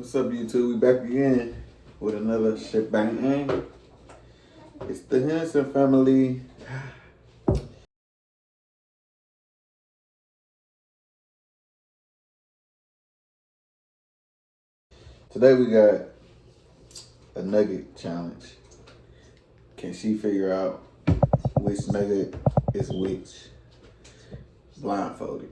What's up, YouTube? We back again with another shebang. It's the Henderson family. Today we got a nugget challenge. Can she figure out which nugget is which? Blindfolded.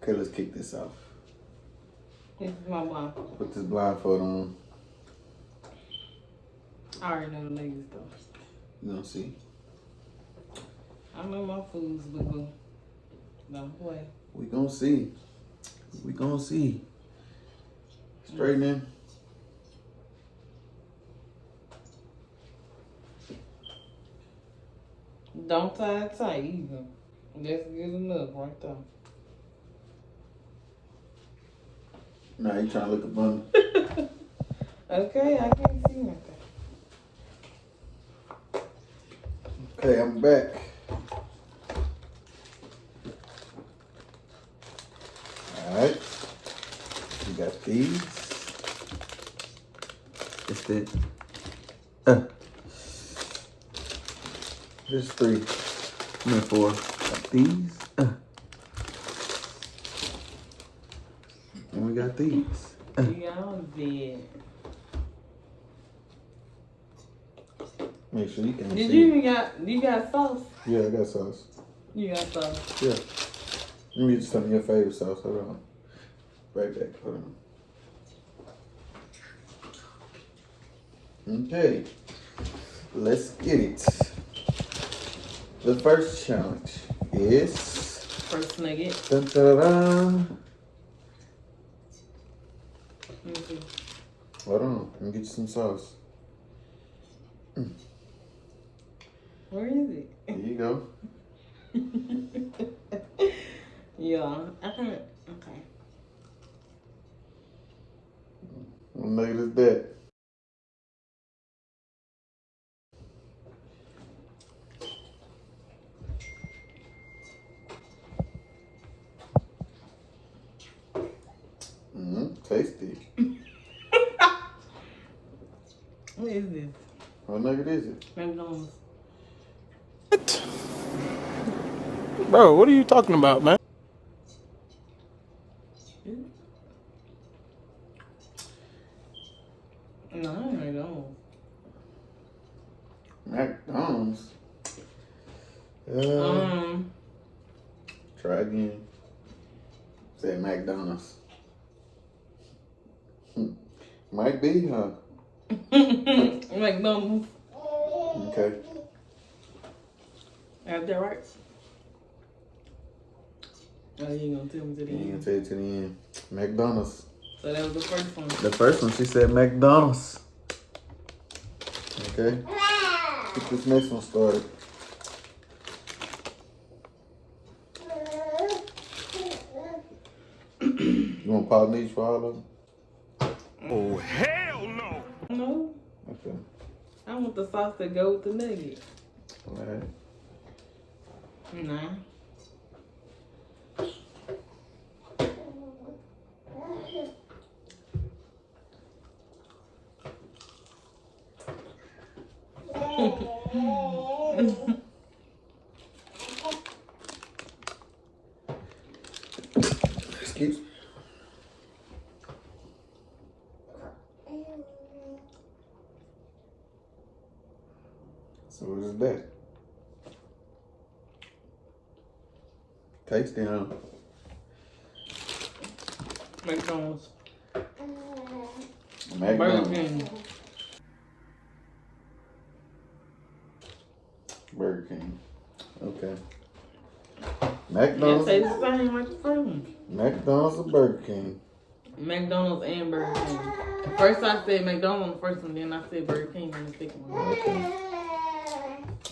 Okay, let's kick this off. This is my blindfold. Put this blindfold on. I already know the niggas though. You gonna see? I know my foods, boo. No way. We gonna see. We gonna see. Straighten in. Don't tie it tight either. That's good enough right there. Nah, you trying to look abundant. Okay, I can't see nothing. Okay, I'm back. Alright. We got these. It's the there's three. I mean four. Got these. And we got these. Y'all dead. Make sure you can Did see. you got sauce? Yeah, I got sauce. You got sauce. Yeah. Let me get some of your favorite sauce. Hold on. Right back. Hold on. Okay. Let's get it. The first challenge is First nugget. dun, dun, dun. Let me see. Hold on. Let me get you some sauce. Where is it? Here you go. Yeah, I can. Okay. What nugget is that? Tasty. What is this? What nugget is it? McDonald's. What? Bro, what are you talking about, man? No, I don't. McDonald's. Try again. Say McDonald's. Might be, huh? McDonald's. Okay. Is that right? Oh, you ain't gonna tell me to the You ain't end. gonna tell you to the end. McDonald's. So that was the first one. The first one, she said McDonald's. Okay. Get this next one started. You want pause each for all of them? Oh, hell no! No, Okay. I want the sauce to go with the nugget. All right. Nah. Excuse me. So what is that? Tasty, huh? McDonald's. Burger McDonald's. King. Burger King. Okay. That McDonald's. tastes the same like the first one. McDonald's or Burger King? McDonald's and Burger King. First I said McDonald's on the first one, then I said Burger King on the second one. Okay.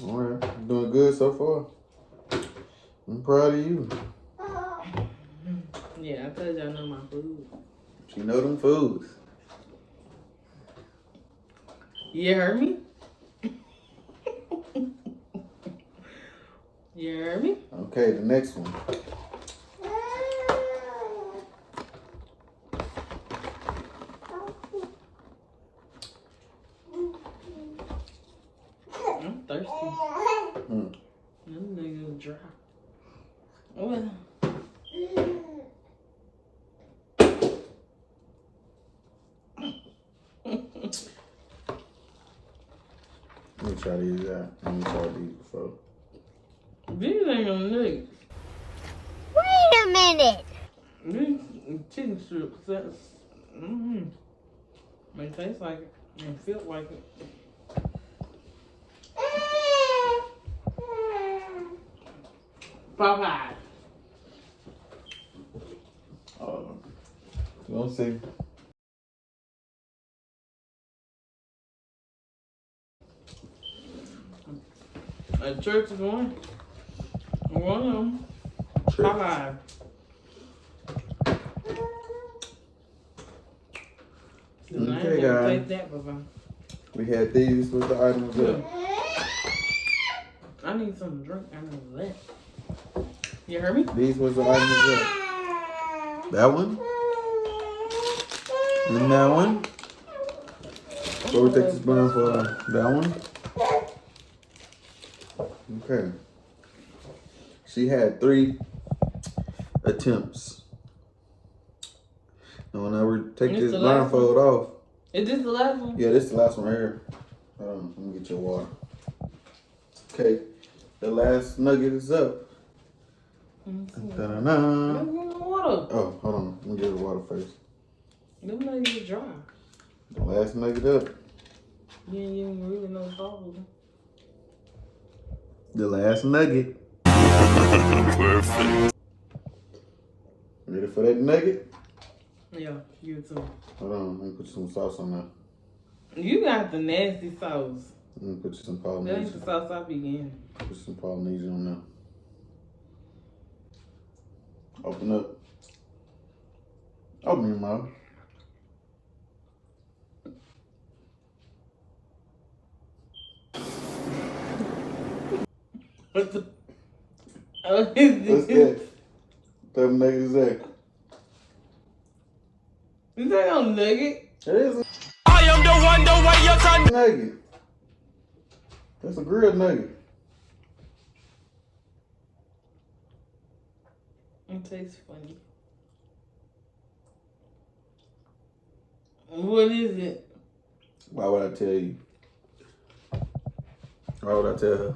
All right. You're doing good so far. I'm proud of you. Yeah, I told you I know my food. You know them foods. You heard me? You heard me? Okay, the next one. thirsty. Mm. Them niggas dry. Well. Let me try these out. Let me try these before. These ain't no nuggets. Wait a minute. These chicken strips. That's. They taste like it and feel like it. Popeye. We'll see. A church is one. One of them. Popeye. Okay, guys. Take that, Popeye. We had these with the items up. I need something to drink. I need that. You heard me? These was the items up. That one. And that one. So we take this blind for that one. Okay. She had 3 attempts. And when I take this blindfold off. Is this the last one? Yeah, this is the last one right here. Let me get your water. Okay. The last nugget is up. Da-da-da. Water. Oh, hold on. Let me get the water first. Them nuggets dry. The last nugget up. You ain't even really know salt. The last nugget. Perfect. Ready for that nugget? Yeah, you too. Hold on. Let me put some sauce on there. You got the nasty sauce. Let me put some That ain't the Polynesian. sauce I be getting. Put some Polynesian on there. Open up. Open your mouth. What's the... Oh, is What's that? Them nuggets there. Is that no nugget? It is I am the one, the way you can. a nugget. That's a grilled nugget. It tastes funny. What is it? Why would I tell you? Why would I tell her?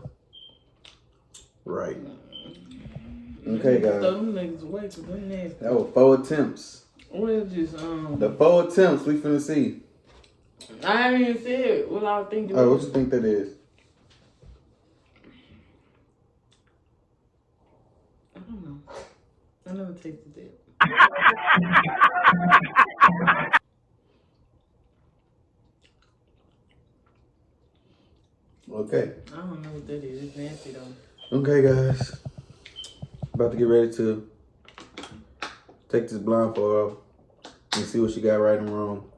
Right. Okay, guys. Throw them niggas away because they're nasty. That was 4 attempts. What is this? The 4 attempts we finna see. I haven't even said what I was thinking. Oh, what you think that is? I don't know. I never tasted that. Okay. I don't know what that is. It's nasty though. Okay, guys. About to get ready to take this blindfold off and see what she got right and wrong.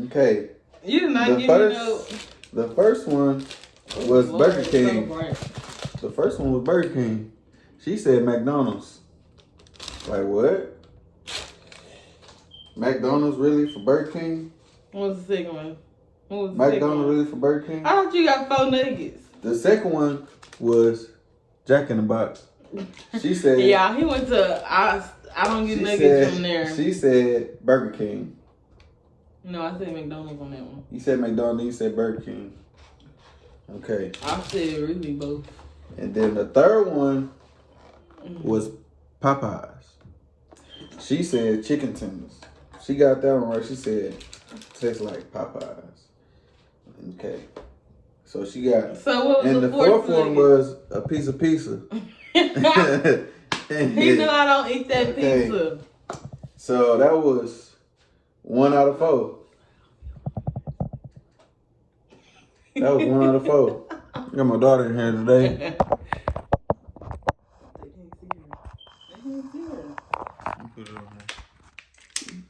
Okay. You did not give me no. The first one was Lord, Burger King. so bright. The first one was Burger King. She said McDonald's. Like what? McDonald's really for Burger King? What was the second one? What was the McDonald's second one? really for Burger King? I thought you got 4 nuggets. The second one was Jack in the Box. She said. Yeah, he went to. I don't get she nuggets said, from there. She said Burger King. No, I said McDonald's on that one. You said McDonald's, you said Burger King. Okay. I said really both. And then the third one was Popeyes. She said chicken tenders. She got that one right. She said tastes like Popeyes. Okay. So she got. So what was and the the fourth one nugget? was a piece of pizza. He knew I don't eat that Okay. pizza. So that was 1 out of 4. That was 1 out of 4. I got my daughter in here today. They can't see her.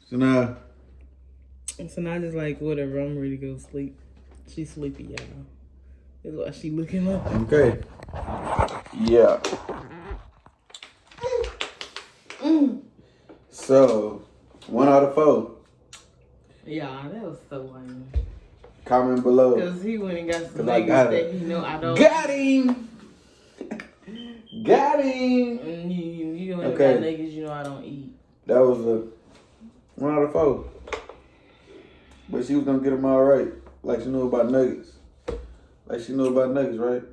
So now, So now I just like whatever. I'm ready to go sleep. She's sleepy, y'all. That's why she looking up. okay. Yeah. So 1 out of 4. Yeah, that was so lame. Comment below. Because he went and got some 'Cause I niggas got that it. he know I don't. Got him. Got him. And you went and Okay. got niggas you know I don't eat. That was a 1 out of 4. But she was gonna get them all right. Like she knew about nuggets. Like she knew about nuggets, right?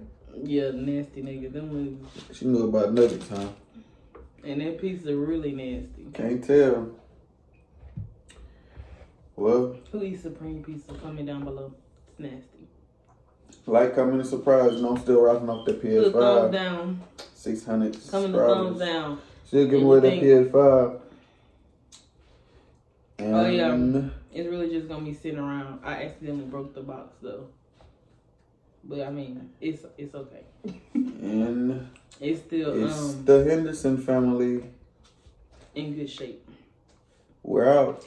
Yeah, nasty niggas. Them niggas. She knew about nuggets, huh? And that pizza really nasty. Can't tell. Well, Who eats Supreme Pizza? Comment down below. It's nasty. like, comment, and surprise. I'm still rocking off the Put a thumbs PS5. down. 600 Comment the thumbs subscribers. down. Still giving away that Anything. PS5. And Oh yeah, it's really just gonna be sitting around. I accidentally broke the box though, but I mean it's okay. and It's still it's the Henderson family. in good shape. We're out.